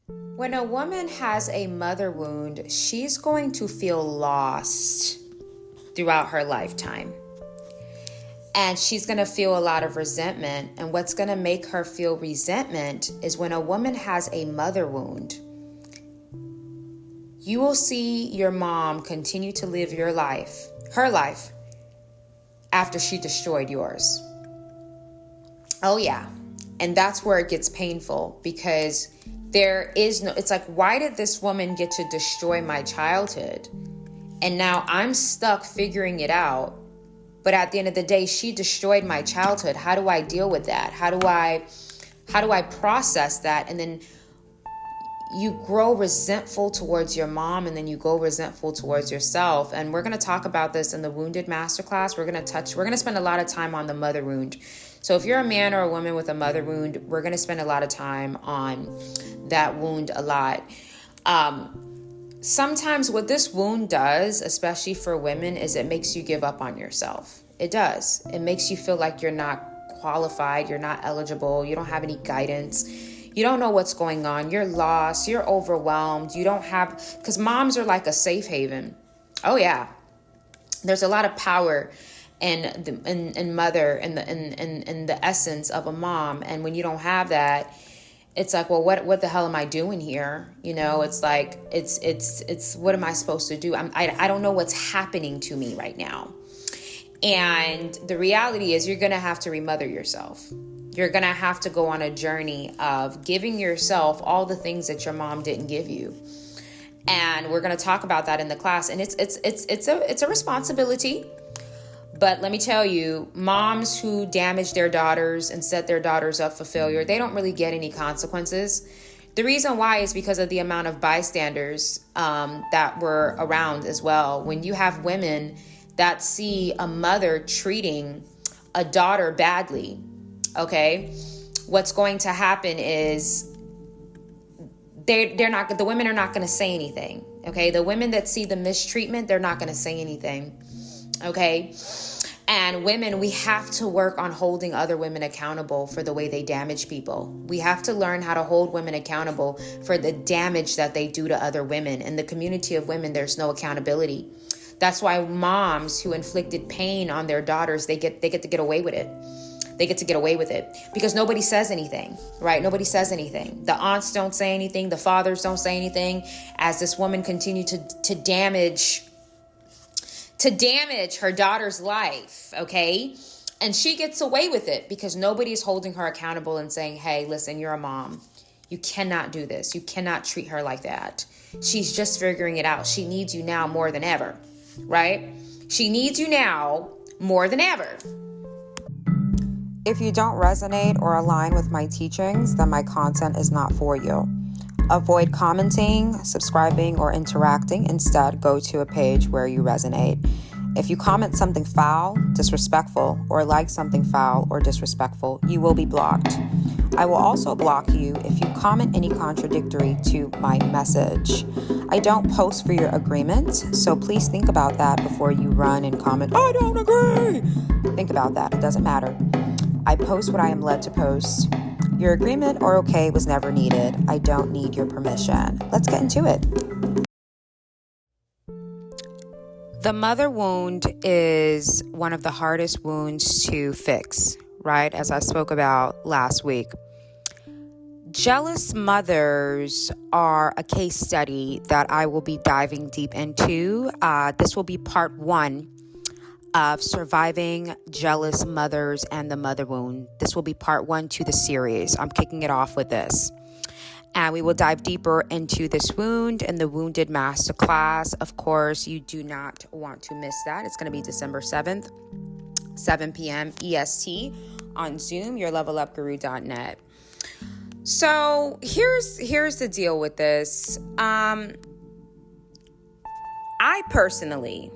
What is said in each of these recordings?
When a woman has a mother wound, she's going to feel lost throughout her lifetime. And she's going to feel a lot of resentment. And what's going to make her feel resentment is when a woman has a mother wound, you will see your mom continue to live her life, after she destroyed yours. Oh yeah. And that's where it gets painful, because it's like, why did this woman get to destroy my childhood? And now I'm stuck figuring it out. But at the end of the day, she destroyed my childhood. How do I deal with that? How do I process that? And then you grow resentful towards your mom, and then you go resentful towards yourself. And we're going to talk about this in the Wounded Masterclass. We're going to spend a lot of time on the mother wound. So if you're a man or a woman with a mother wound, we're going to spend a lot of time on that wound a lot. Sometimes what this wound does, especially for women, is it makes you give up on yourself. It does. It makes you feel like you're not qualified, you're not eligible, you don't have any guidance, you don't know what's going on, you're lost, you're overwhelmed, because moms are like a safe haven. Oh yeah. There's a lot of power in mother and the essence of a mom. And when you don't have that, it's like, well, what the hell am I doing here? It's like, it's what am I supposed to do? I don't know what's happening to me right now. And the reality is you're going to have to remother yourself. You're going to have to go on a journey of giving yourself all the things that your mom didn't give you. And we're going to talk about that in the class. And it's a responsibility. But let me tell you, moms who damage their daughters and set their daughters up for failure, they don't really get any consequences. The reason why is because of the amount of bystanders that were around as well. When you have women that see a mother treating a daughter badly, okay, what's going to happen is the women are not going to say anything. Okay, the women that see the mistreatment, they're not going to say anything. Okay. And women, we have to work on holding other women accountable for the way they damage people. We have to learn how to hold women accountable for the damage that they do to other women. In the community of women, there's no accountability. That's why moms who inflicted pain on their daughters, they get to get away with it. They get to get away with it because nobody says anything, right? Nobody says anything. The aunts don't say anything. The fathers don't say anything. As this woman continued to damage her daughter's life, okay? And she gets away with it because nobody's holding her accountable and saying, hey, listen, you're a mom. You cannot do this. You cannot treat her like that. She's just figuring it out. She needs you now more than ever, right? She needs you now more than ever. If you don't resonate or align with my teachings, then my content is not for you. Avoid commenting, subscribing, or interacting. Instead, go to a page where you resonate. If you comment something foul, disrespectful, or like something foul or disrespectful, you will be blocked. I will also block you if you comment any contradictory to my message. I don't post for your agreement, so please think about that before you run and comment, I don't agree. Think about that. It doesn't matter. I post what I am led to post. Your agreement or okay was never needed. I don't need your permission. Let's get into it. The mother wound is one of the hardest wounds to fix, right? As I spoke about last week. Jealous mothers are a case study that I will be diving deep into. This will be part 1 of surviving jealous mothers and the mother wound. This will be part 1 to the series. I'm kicking it off with this. And we will dive deeper into this wound in the Wounded Masterclass. Of course, you do not want to miss that. It's going to be December 7th, 7 p.m. EST on Zoom, yourlevelupguru.net. So here's the deal with this. I personally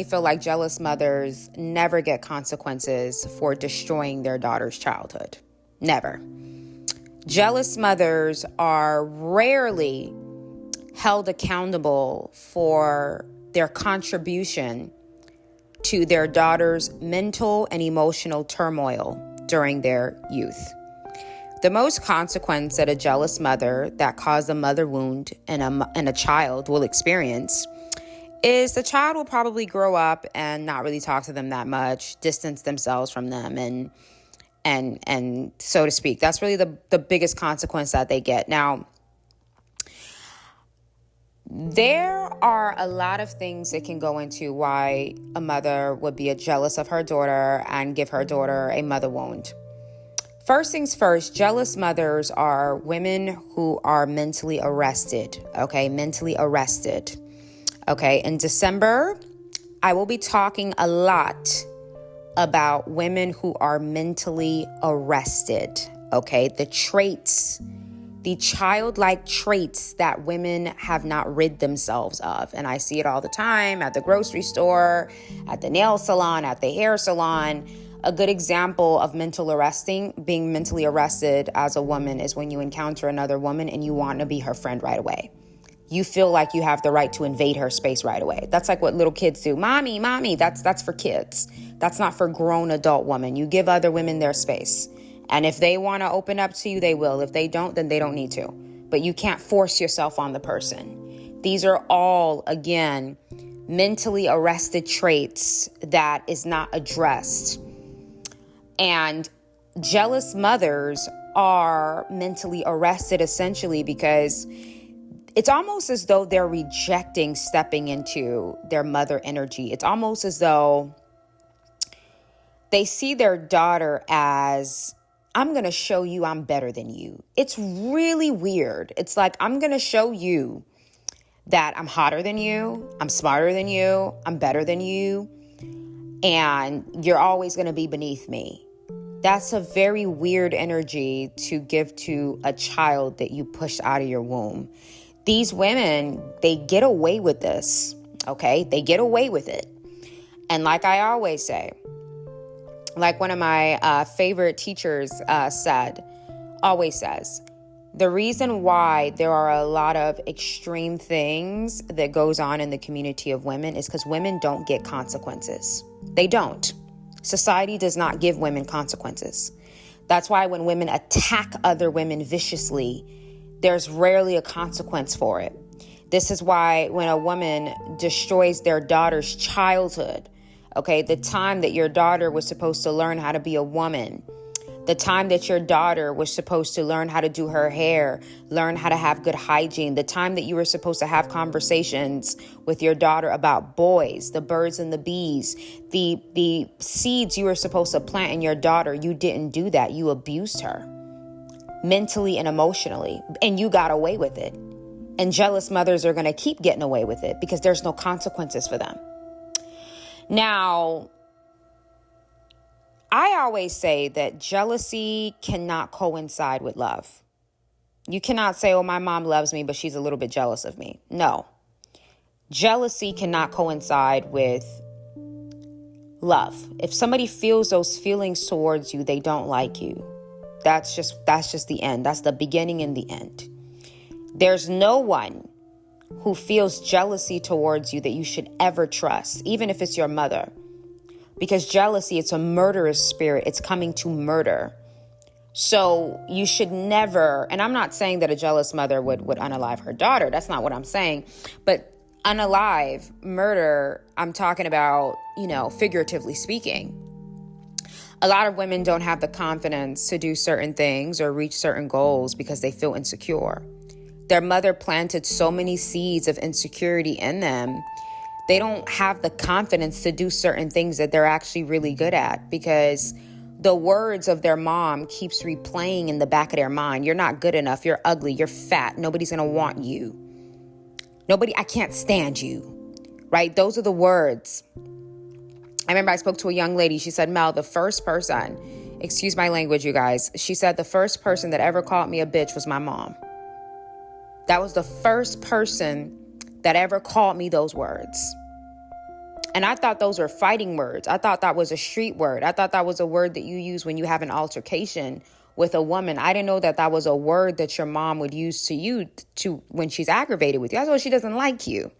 feel like jealous mothers never get consequences for destroying their daughter's childhood. Never. Jealous mothers are rarely held accountable for their contribution to their daughter's mental and emotional turmoil during their youth. The most consequence that a jealous mother that caused a mother wound in a child will experience is the child will probably grow up and not really talk to them that much, distance themselves from them, and so to speak. That's really the biggest consequence that they get. Now, there are a lot of things that can go into why a mother would be jealous of her daughter and give her daughter a mother wound. First things first, jealous mothers are women who are mentally arrested, okay? Mentally arrested, okay? In December, I will be talking a lot about women who are mentally arrested, okay? The traits, the childlike traits that women have not rid themselves of. And I see it all the time at the grocery store, at the nail salon, at the hair salon. A good example of being mentally arrested as a woman is when you encounter another woman and you want to be her friend right away. You feel like you have the right to invade her space right away. That's like what little kids do. Mommy, that's for kids. That's not for grown adult women. You give other women their space. And if they want to open up to you, they will. If they don't, then they don't need to. But you can't force yourself on the person. These are all, again, mentally arrested traits that is not addressed. And jealous mothers are mentally arrested essentially because it's almost as though they're rejecting stepping into their mother energy. It's almost as though they see their daughter as, I'm going to show you I'm better than you. It's really weird. It's like, I'm going to show you that I'm hotter than you, I'm smarter than you, I'm better than you, and you're always going to be beneath me. That's a very weird energy to give to a child that you pushed out of your womb. These women, they get away with this, okay? They get away with it. And like I always say, like one of my favorite teachers always says, the reason why there are a lot of extreme things that goes on in the community of women is because women don't get consequences. They don't. Society does not give women consequences. That's why when women attack other women viciously, there's rarely a consequence for it. This is why when a woman destroys their daughter's childhood, okay, the time that your daughter was supposed to learn how to be a woman, the time that your daughter was supposed to learn how to do her hair, learn how to have good hygiene, the time that you were supposed to have conversations with your daughter about boys, the birds and the bees, the seeds you were supposed to plant in your daughter, you didn't do that. You abused her mentally and emotionally, and you got away with it. And jealous mothers are going to keep getting away with it because there's no consequences for them. Now, I always say that jealousy cannot coincide with love. You cannot say, oh, my mom loves me, but she's a little bit jealous of me. No. Jealousy cannot coincide with love. If somebody feels those feelings towards you, they don't like you. That's just the end. That's the beginning and the end. There's no one who feels jealousy towards you that you should ever trust, even if it's your mother. Because jealousy, it's a murderous spirit. It's coming to murder. So you should never, and I'm not saying that a jealous mother would unalive her daughter. That's not what I'm saying. But unalive, murder, I'm talking about, figuratively speaking. A lot of women don't have the confidence to do certain things or reach certain goals because they feel insecure. Their mother planted so many seeds of insecurity in them. They don't have the confidence to do certain things that they're actually really good at because the words of their mom keeps replaying in the back of their mind. You're not good enough. You're ugly. You're fat. Nobody's going to want you. I can't stand you. Right? Those are the words. I remember I spoke to a young lady. She said, Mel, the first person, excuse my language, you guys. She said the first person that ever called me a bitch was my mom. That was the first person that ever called me those words. And I thought those were fighting words. I thought that was a street word. I thought that was a word that you use when you have an altercation with a woman. I didn't know that that was a word that your mom would use to you when she's aggravated with you. I thought she doesn't like you.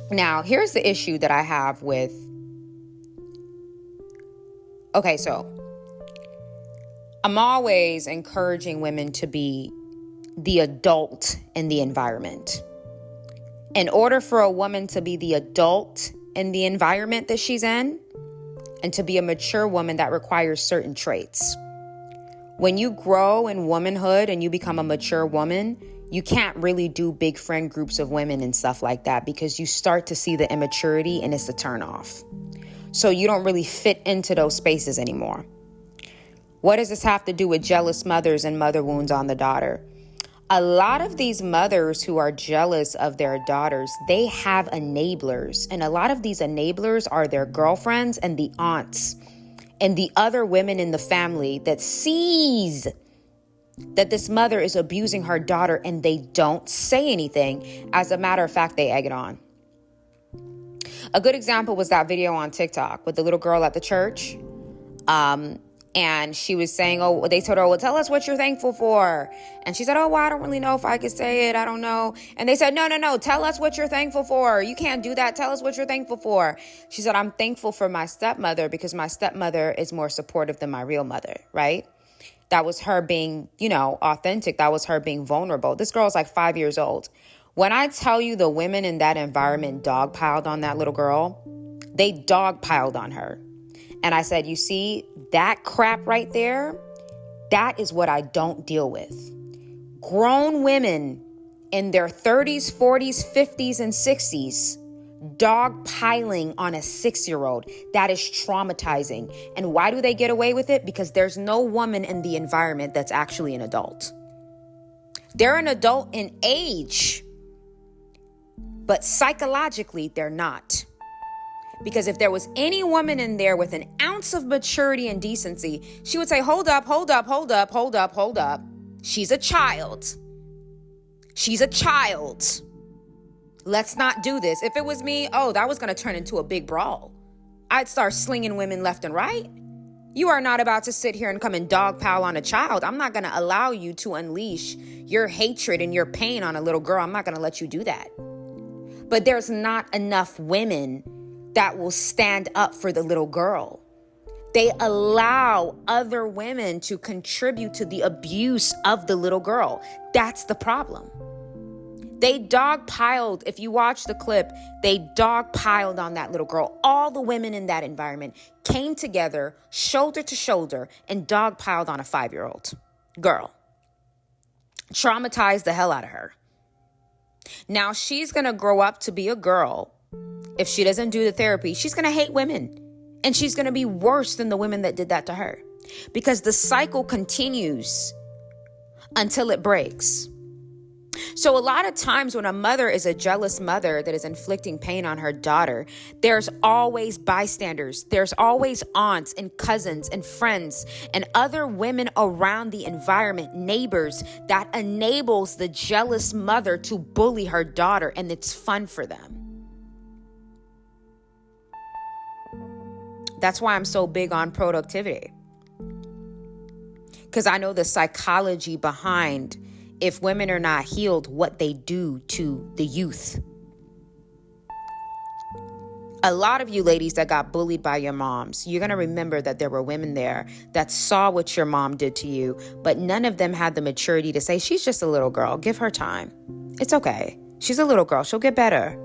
Now, here's the issue that I have with, okay, so I'm always encouraging women to be the adult in the environment. In order for a woman to be the adult in the environment that she's in, and to be a mature woman, that requires certain traits. When you grow in womanhood and you become a mature woman, you can't really do big friend groups of women and stuff like that, because you start to see the immaturity and it's a turn off. So you don't really fit into those spaces anymore. What does this have to do with jealous mothers and mother wounds on the daughter? A lot of these mothers who are jealous of their daughters, they have enablers. And a lot of these enablers are their girlfriends and the aunts and the other women in the family that sees that this mother is abusing her daughter and they don't say anything. As a matter of fact, they egg it on. A good example was that video on TikTok with the little girl at the church. And she was saying, they told her, well, tell us what you're thankful for. And she said, I don't really know if I could say it. I don't know. And they said, no, tell us what you're thankful for. You can't do that. Tell us what you're thankful for. She said, I'm thankful for my stepmother because my stepmother is more supportive than my real mother, right? That was her being, authentic. That was her being vulnerable. This girl is like 5 years old. When I tell you the women in that environment dogpiled on that little girl, they dogpiled on her. And I said, you see, that crap right there, that is what I don't deal with. Grown women in their 30s, 40s, 50s, and 60s dogpiling on a 6-year-old. That is traumatizing. And why do they get away with it? Because there's no woman in the environment that's actually an adult. They're an adult in age, but psychologically, they're not. Because if there was any woman in there with an ounce of maturity and decency, she would say, hold up. She's a child. Let's not do this. If it was me, that was going to turn into a big brawl. I'd start slinging women left and right. You are not about to sit here and come and dogpile on a child. I'm not going to allow you to unleash your hatred and your pain on a little girl. I'm not going to let you do that. But there's not enough women that will stand up for the little girl. They allow other women to contribute to the abuse of the little girl. That's the problem. They dogpiled, if you watch the clip, they dogpiled on that little girl. All the women in that environment came together, shoulder to shoulder, and dogpiled on a 5-year-old girl. Traumatized the hell out of her. Now she's going to grow up to be a girl. If she doesn't do the therapy, she's going to hate women. And she's going to be worse than the women that did that to her. Because the cycle continues until it breaks. So a lot of times when a mother is a jealous mother that is inflicting pain on her daughter, there's always bystanders. There's always aunts and cousins and friends and other women around the environment, neighbors, that enables the jealous mother to bully her daughter, and it's fun for them. That's why I'm so big on productivity. Because I know the psychology behind, if women are not healed, what they do to the youth. A lot of you ladies that got bullied by your moms, you're going to remember that there were women there that saw what your mom did to you, but none of them had the maturity to say, she's just a little girl. Give her time. It's okay. She's a little girl. She'll get better.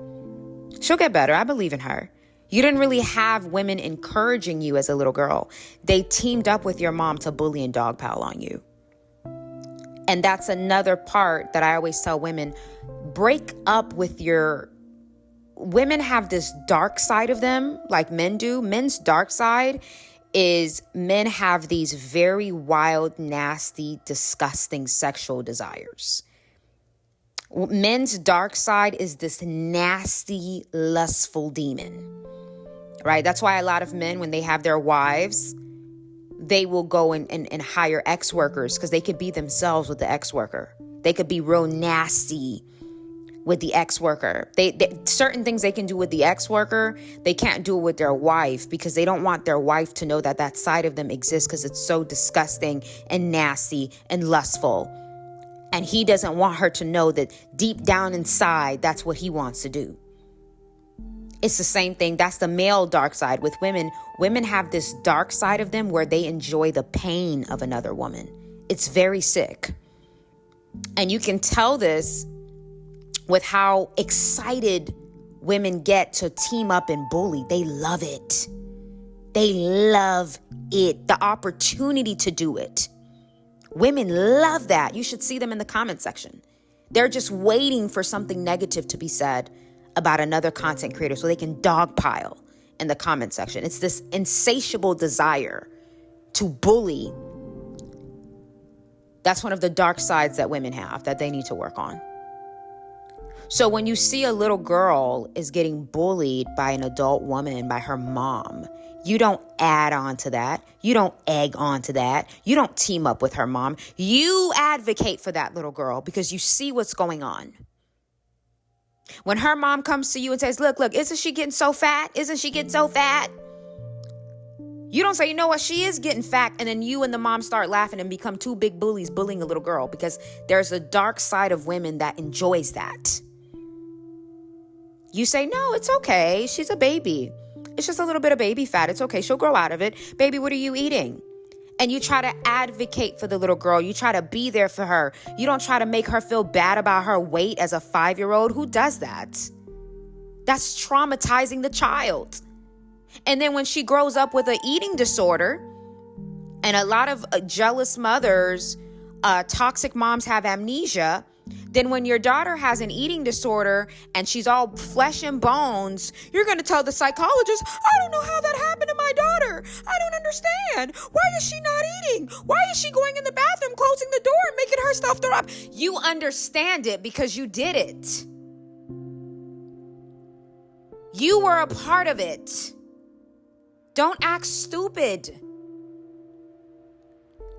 I believe in her. You didn't really have women encouraging you as a little girl. They teamed up with your mom to bully and dogpile on you. And that's another part that I always tell women, break up with your... Women have this dark side of them, like men do. Men's dark side is men have these very wild, nasty, disgusting sexual desires. Men's dark side is this nasty, lustful demon. Right? That's why a lot of men, when they have their wives, they will go and hire ex-workers because they could be themselves with the ex-worker. They could be real nasty with the ex-worker. They certain things they can do with the ex-worker, they can't do it with their wife because they don't want their wife to know that that side of them exists because it's so disgusting and nasty and lustful. And he doesn't want her to know that deep down inside, that's what he wants to do. It's the same thing. That's the male dark side. With women, women have this dark side of them where they enjoy the pain of another woman. It's very sick. And you can tell this with how excited women get to team up and bully. They love it. They love it. The opportunity to do it. Women love that. You should see them in the comment section. They're just waiting for something negative to be said about another content creator so they can dogpile in the comment section. It's this insatiable desire to bully. That's one of the dark sides that women have that they need to work on. So when you see a little girl is getting bullied by an adult woman, by her mom, you don't add on to that. You don't egg on to that. You don't team up with her mom. You advocate for that little girl because you see what's going on. When her mom comes to you and says, look, isn't she getting so fat? Isn't she getting so fat? You don't say, you know what, she is getting fat. And then you and the mom start laughing and become two big bullies bullying a little girl because there's a dark side of women that enjoys that. You say, no, it's okay. She's a baby. It's just a little bit of baby fat. It's okay. She'll grow out of it. Baby, what are you eating? And you try to advocate for the little girl. You try to be there for her. You don't try to make her feel bad about her weight as a 5-year-old. Who does that? That's traumatizing the child. And then when she grows up with an eating disorder, and a lot of jealous mothers, toxic moms have amnesia, then when your daughter has an eating disorder and she's all flesh and bones, you're going to tell the psychologist, I don't know how that happened to my daughter. I don't understand. Why is she not eating? Why is she going in the bathroom, closing the door and making herself throw up? You understand it because you did it. You were a part of it. Don't act stupid.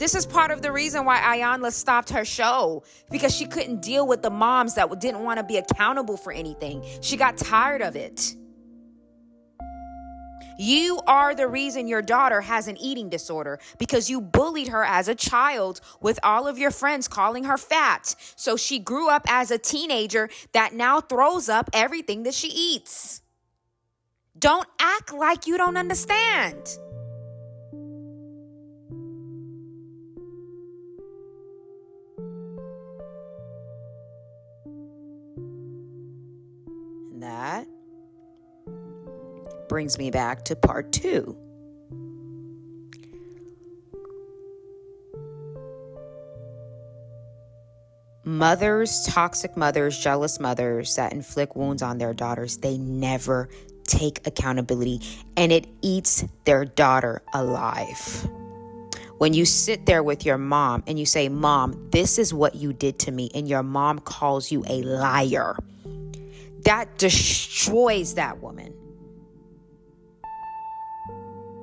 This is part of the reason why Ayanla stopped her show, because she couldn't deal with the moms that didn't want to be accountable for anything. She got tired of it. You are the reason your daughter has an eating disorder because you bullied her as a child with all of your friends calling her fat. So she grew up as a teenager that now throws up everything that she eats. Don't act like you don't understand. And that brings me back to part 2. Mothers, toxic mothers, jealous mothers that inflict wounds on their daughters, they never take accountability, and it eats their daughter alive. When you sit there with your mom and you say, Mom, this is what you did to me, and your mom calls you a liar, that destroys that woman.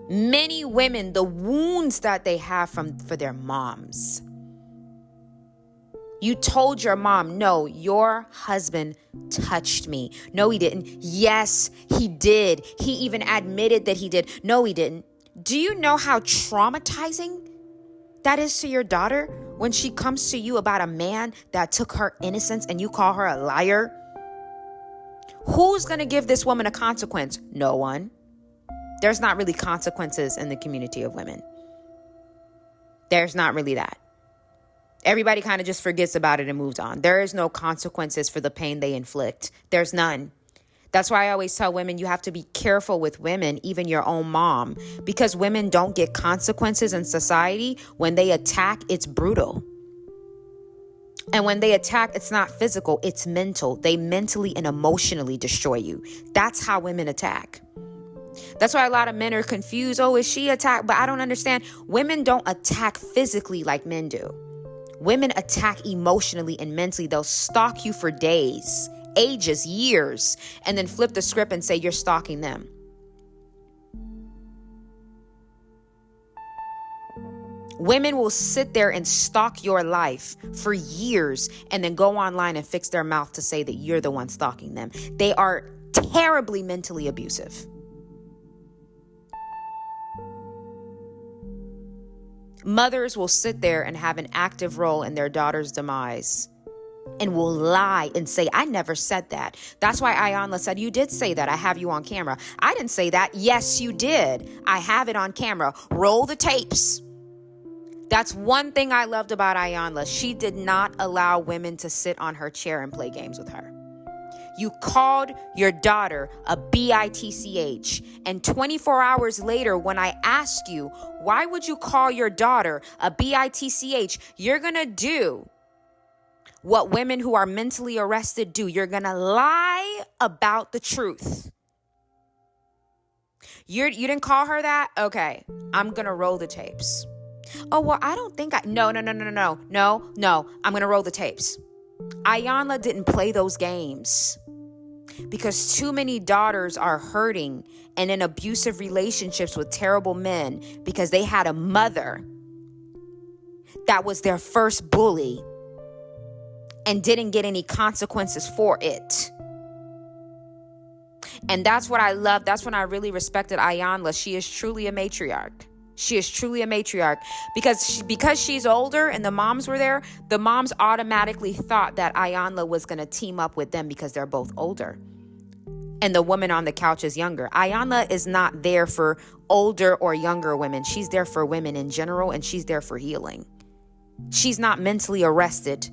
Many women, the wounds that they have for their moms. You told your mom, no, your husband touched me. No, he didn't. Yes, he did. He even admitted that he did. No, he didn't. Do you know how traumatizing that is to your daughter when she comes to you about a man that took her innocence and you call her a liar? Who's going to give this woman a consequence? No one. There's not really consequences in the community of women. There's not really that. Everybody kind of just forgets about it and moves on. There is no consequences for the pain they inflict. There's none. That's why I always tell women you have to be careful with women, even your own mom, because women don't get consequences in society. When they attack, it's brutal. And when they attack, it's not physical, it's mental. They mentally and emotionally destroy you. That's how women attack. That's why a lot of men are confused. Oh, is she attacked? But I don't understand. Women don't attack physically like men do. Women attack emotionally and mentally. They'll stalk you for days, ages, years, and then flip the script and say you're stalking them. Women will sit there and stalk your life for years and then go online and fix their mouth to say that you're the one stalking them. They are terribly mentally abusive. Mothers will sit there and have an active role in their daughter's demise and will lie and say, I never said that. That's why Ayanla said, you did say that. I have you on camera. I didn't say that. Yes, you did. I have it on camera. Roll the tapes. That's one thing I loved about Ayanla. She did not allow women to sit on her chair and play games with her. You called your daughter a bitch. And 24 hours later, when I asked you, why would you call your daughter a bitch? You're going to do what women who are mentally arrested do. You're going to lie about the truth. You didn't call her that? Okay, I'm going to roll the tapes. Oh, well, I don't think No. I'm going to roll the tapes. Ayanla didn't play those games because too many daughters are hurting and in abusive relationships with terrible men because they had a mother that was their first bully and didn't get any consequences for it. And that's what I love. That's when I really respected Ayanla. She is truly a matriarch. She is truly a matriarch because she's older and the moms were there. The moms automatically thought that Ayanla was going to team up with them because they're both older. And the woman on the couch is younger. Ayanla is not there for older or younger women. She's there for women in general, and she's there for healing. She's not mentally arrested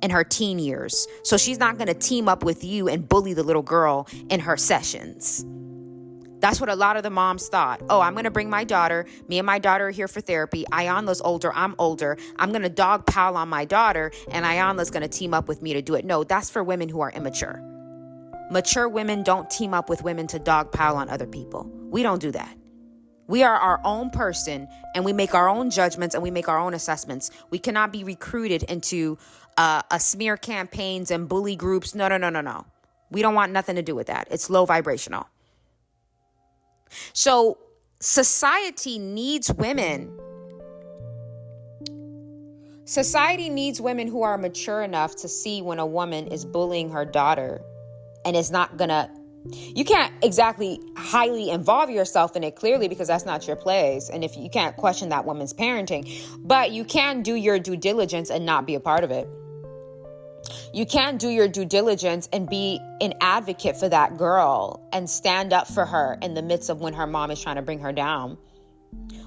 in her teen years. So she's not going to team up with you and bully the little girl in her sessions. That's what a lot of the moms thought. Oh, I'm going to bring my daughter. Me and my daughter are here for therapy. Ayanla's older. I'm older. I'm going to dog pile on my daughter, and Ayanla's going to team up with me to do it. No, that's for women who are immature. Mature women don't team up with women to dog pile on other people. We don't do that. We are our own person, and we make our own judgments, and we make our own assessments. We cannot be recruited into a smear campaigns and bully groups. No. We don't want nothing to do with that. It's low vibrational. So society needs women. Society needs women who are mature enough to see when a woman is bullying her daughter and is not gonna. You can't exactly highly involve yourself in it clearly because that's not your place. And if you can't question that woman's parenting, but you can do your due diligence and not be a part of it. You can do your due diligence and be an advocate for that girl and stand up for her in the midst of when her mom is trying to bring her down.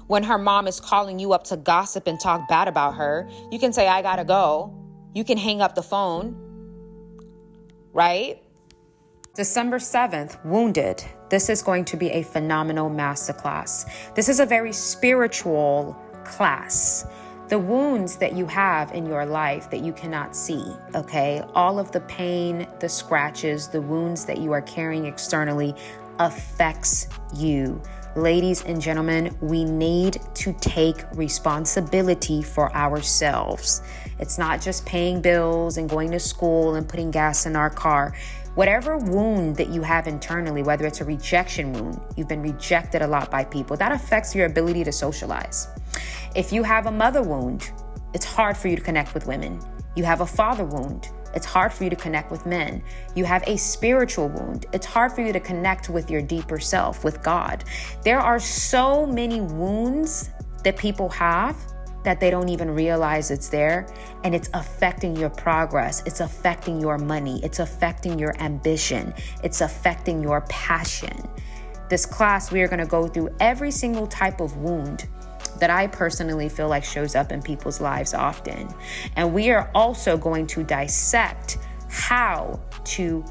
When her mom is calling you up to gossip and talk bad about her, you can say, I gotta go. You can hang up the phone, right? December 7th, Wounded. This is going to be a phenomenal masterclass. This is a very spiritual class. The wounds that you have in your life that you cannot see, okay? All of the pain, the scratches, the wounds that you are carrying externally affects you. Ladies and gentlemen, we need to take responsibility for ourselves. It's not just paying bills and going to school and putting gas in our car. Whatever wound that you have internally, whether it's a rejection wound, you've been rejected a lot by people, that affects your ability to socialize. If you have a mother wound, it's hard for you to connect with women. You have a father wound, it's hard for you to connect with men. You have a spiritual wound. It's hard for you to connect with your deeper self, with God. There are so many wounds that people have that they don't even realize it's there, and it's affecting your progress. It's affecting your money. It's affecting your ambition. It's affecting your passion. This class, we are going to go through every single type of wound that I personally feel like shows up in people's lives often. And we are also going to dissect how to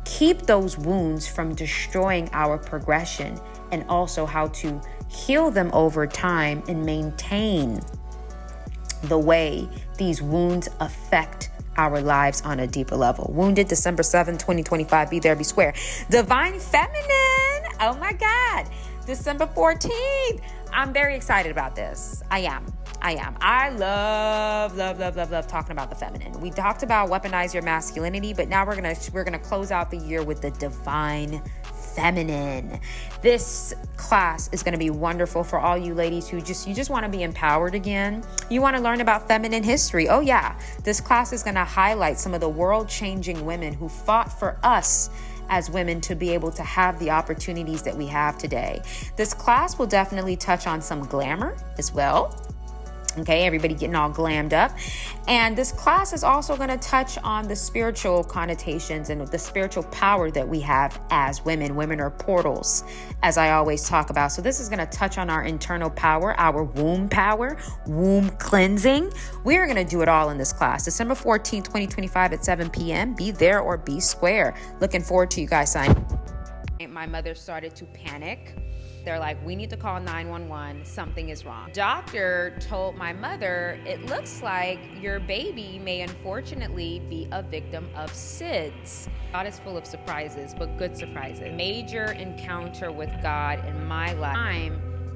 keep those wounds from destroying our progression, and also how to heal them over time and maintain the way these wounds affect our lives on a deeper level. Wounded, December 7th, 2025. Be there, be square. Divine Feminine. Oh my God. December 14th. I'm very excited about this. I am. I love talking about the feminine. We talked about weaponize your masculinity, but now we're gonna close out the year with the divine feminine. This class is gonna be wonderful for all you ladies who just want to be empowered again. You want to learn about feminine history. Oh yeah, this class is gonna highlight some of the world-changing women who fought for us as women to be able to have the opportunities that we have today. This class will definitely touch on some glamour as well. Okay, everybody getting all glammed up. And this class is also going to touch on the spiritual connotations and the spiritual power that we have as women. Women are portals, as I always talk about. So this is going to touch on our internal power, our womb power, womb cleansing. We're going to do it all in this class. December 14th, 2025 at 7 p.m. Be there or be square. Looking forward to you guys signing. My mother started to panic. They're like, we need to call 911. Something is wrong. Doctor told my mother, it looks like your baby may unfortunately be a victim of SIDS. God is full of surprises, but good surprises. Major encounter with God in my life.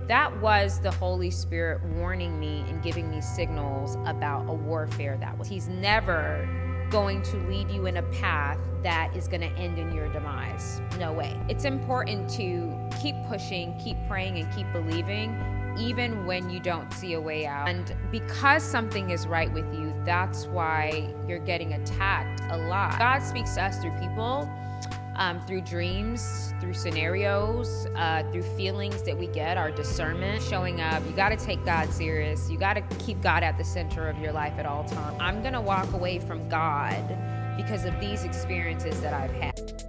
That was the Holy Spirit warning me and giving me signals about a warfare that was. He's never going to lead you in a path that is going to end in your demise. No way. It's important to keep pushing, keep praying, and keep believing, even when you don't see a way out. And because something is right with you, that's why you're getting attacked a lot. God speaks to us through people, through dreams, through scenarios, through feelings that we get, our discernment, showing up. You got to take God serious. You got to keep God at the center of your life at all times. I'm going to walk away from God because of these experiences that I've had.